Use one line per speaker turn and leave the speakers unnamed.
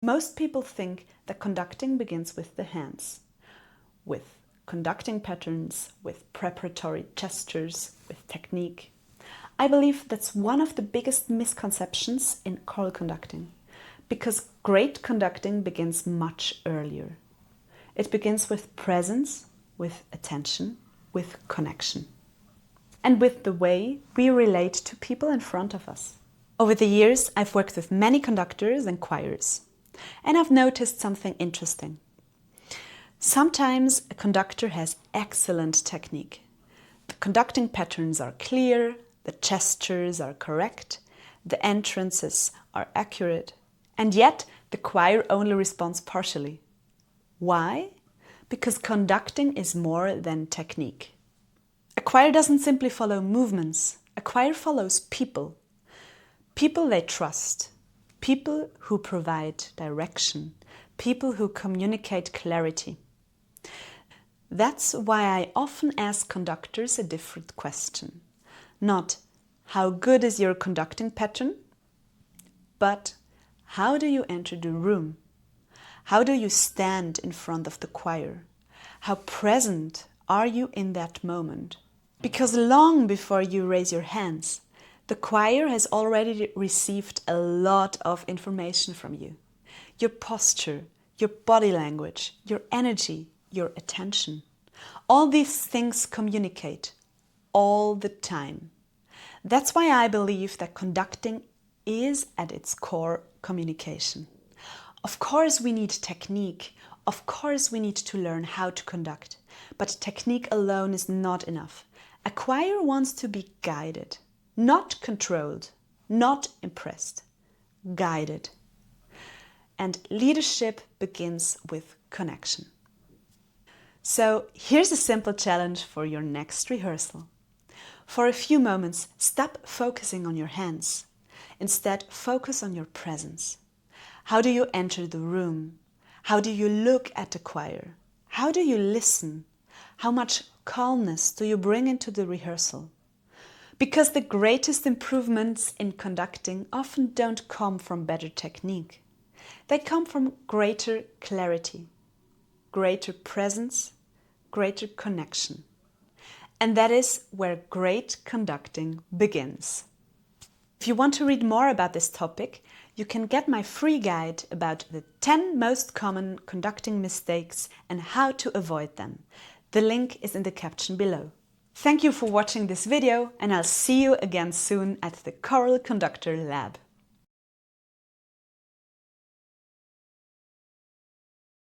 Most people think that conducting begins with the hands, with conducting patterns, with preparatory gestures, with technique. I believe that's one of the biggest misconceptions in choral conducting, because great conducting begins much earlier. It begins with presence, with attention, with connection, and with the way we relate to people in front of us. Over the years, I've worked with many conductors and choirs, and I've noticed something interesting. Sometimes a conductor has excellent technique. The conducting patterns are clear, the gestures are correct, the entrances are accurate, and yet the choir only responds partially. Why? Because conducting is more than technique. A choir doesn't simply follow movements. A choir follows people. People they trust. People who provide direction. People who communicate clarity. That's why I often ask conductors a different question. Not, how good is your conducting pattern? But, how do you enter the room? How do you stand in front of the choir? How present are you in that moment? Because long before you raise your hands, the choir has already received a lot of information from you. Your posture, your body language, your energy, your attention. All these things communicate all the time. That's why I believe that conducting is at its core communication. Of course we need technique. Of course we need to learn how to conduct. But technique alone is not enough. A choir wants to be guided, not controlled, not impressed, guided. And leadership begins with connection. So here's a simple challenge for your next rehearsal. For a few moments, stop focusing on your hands. Instead, focus on your presence. How do you enter the room? How do you look at the choir? How do you listen? How much calmness do you bring into the rehearsal? Because the greatest improvements in conducting often don't come from better technique. They come from greater clarity, greater presence, greater connection. And that is where great conducting begins. If you want to read more about this topic, you can get my free guide about the 10 most common conducting mistakes and how to avoid them. The link is in the caption below. Thank you for watching this video, and I'll see you again soon at the Choral Conductor Lab.